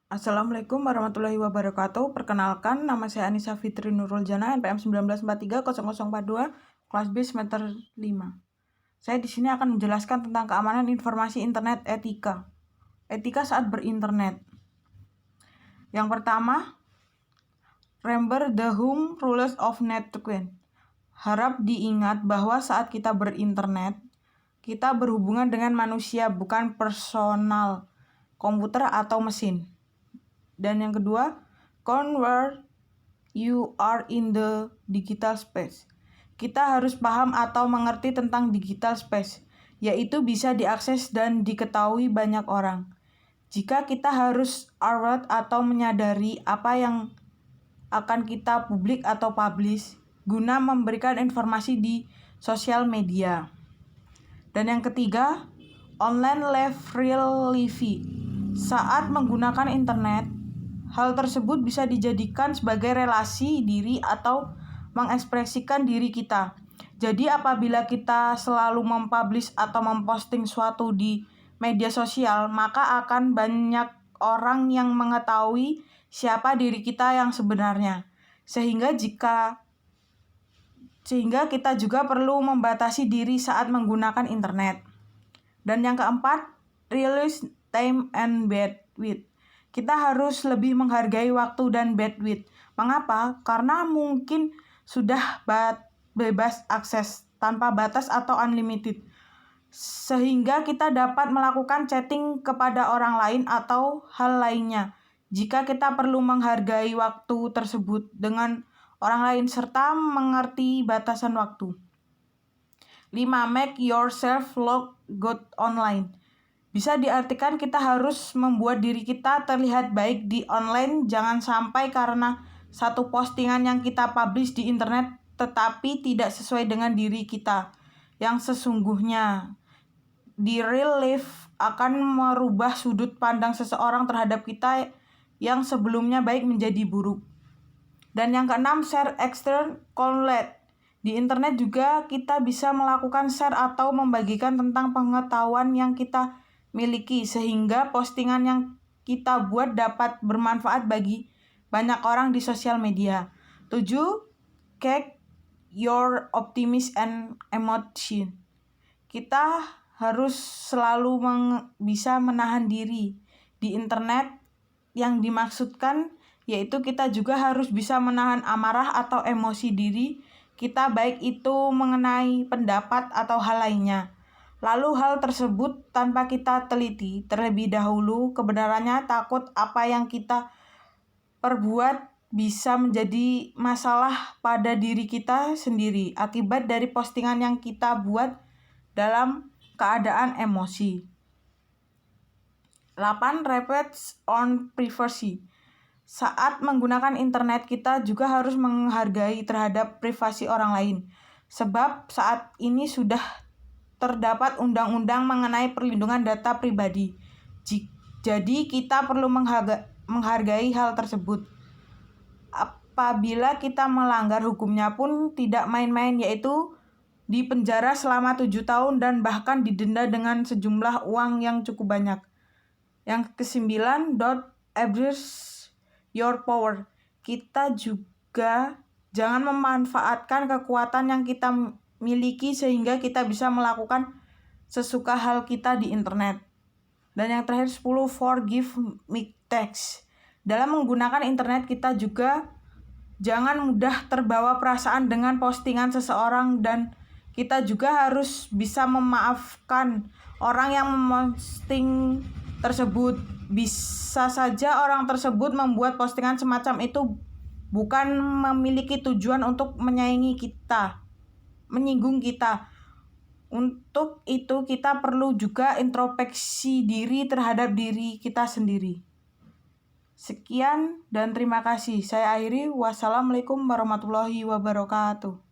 Assalamualaikum warahmatullahi wabarakatuh. Perkenalkan, nama saya Anissa Fitri Nurul Jana, NPM 19430042, kelas B semester 5. Saya di sini akan menjelaskan tentang keamanan informasi internet etika. Etika saat berinternet. Yang pertama, remember the home rules of networking. Harap diingat bahwa saat kita berinternet, kita berhubungan dengan manusia, bukan personal, komputer atau mesin. Dan yang kedua, count where you are in the digital space. Kita harus paham atau mengerti tentang digital space, yaitu bisa diakses dan diketahui banyak orang. Jika kita harus alert atau menyadari apa yang akan kita publik atau publish, guna memberikan informasi di sosial media. Dan yang ketiga, online life real life. Saat menggunakan internet, hal tersebut bisa dijadikan sebagai relasi diri atau mengekspresikan diri kita. Jadi apabila kita selalu mempublish atau memposting suatu di media sosial, maka akan banyak orang yang mengetahui siapa diri kita yang sebenarnya. Sehingga kita juga perlu membatasi diri saat menggunakan internet. Dan yang keempat, realize time and bandwidth. Kita harus lebih menghargai waktu dan bandwidth. Mengapa? Karena mungkin sudah bebas akses tanpa batas atau unlimited. Sehingga kita dapat melakukan chatting kepada orang lain atau hal lainnya. Jika kita perlu menghargai waktu tersebut dengan orang lain serta mengerti batasan waktu. 5. Make yourself look good online. Bisa diartikan kita harus membuat diri kita terlihat baik di online. Jangan sampai karena satu postingan yang kita publish di internet tetapi tidak sesuai dengan diri kita yang sesungguhnya. Di real life akan merubah sudut pandang seseorang terhadap kita yang sebelumnya baik menjadi buruk. Dan yang keenam, share external content. Di internet juga kita bisa melakukan share atau membagikan tentang pengetahuan yang kita miliki, sehingga postingan yang kita buat dapat bermanfaat bagi banyak orang di sosial media. 7. Keep your optimism and emotion. Kita harus selalu bisa menahan diri di internet. Yang dimaksudkan yaitu kita juga harus bisa menahan amarah atau emosi diri kita, baik itu mengenai pendapat atau hal lainnya. Lalu hal tersebut tanpa kita teliti terlebih dahulu kebenarannya, takut apa yang kita perbuat bisa menjadi masalah pada diri kita sendiri akibat dari postingan yang kita buat dalam keadaan emosi. 8. Reflect on privacy. Saat menggunakan internet, kita juga harus menghargai terhadap privasi orang lain. Sebab saat ini sudah terdapat undang-undang mengenai perlindungan data pribadi. Jadi kita perlu menghargai hal tersebut. Apabila kita melanggar, hukumnya pun tidak main-main, yaitu dipenjara selama 7 tahun dan bahkan didenda dengan sejumlah uang yang cukup banyak. Yang ke-9, don't abuse your power. Kita juga jangan memanfaatkan kekuatan yang kita miliki sehingga kita bisa melakukan sesuka hal kita di internet. Dan yang terakhir 10, forgive mistakes. Dalam menggunakan internet kita juga jangan mudah terbawa perasaan dengan postingan seseorang, dan kita juga harus bisa memaafkan orang yang memposting tersebut. Bisa saja orang tersebut membuat postingan semacam itu bukan memiliki tujuan untuk menyinggung kita. Untuk itu kita perlu juga introspeksi diri terhadap diri kita sendiri. Sekian dan terima kasih. Saya akhiri. Wassalamualaikum warahmatullahi wabarakatuh.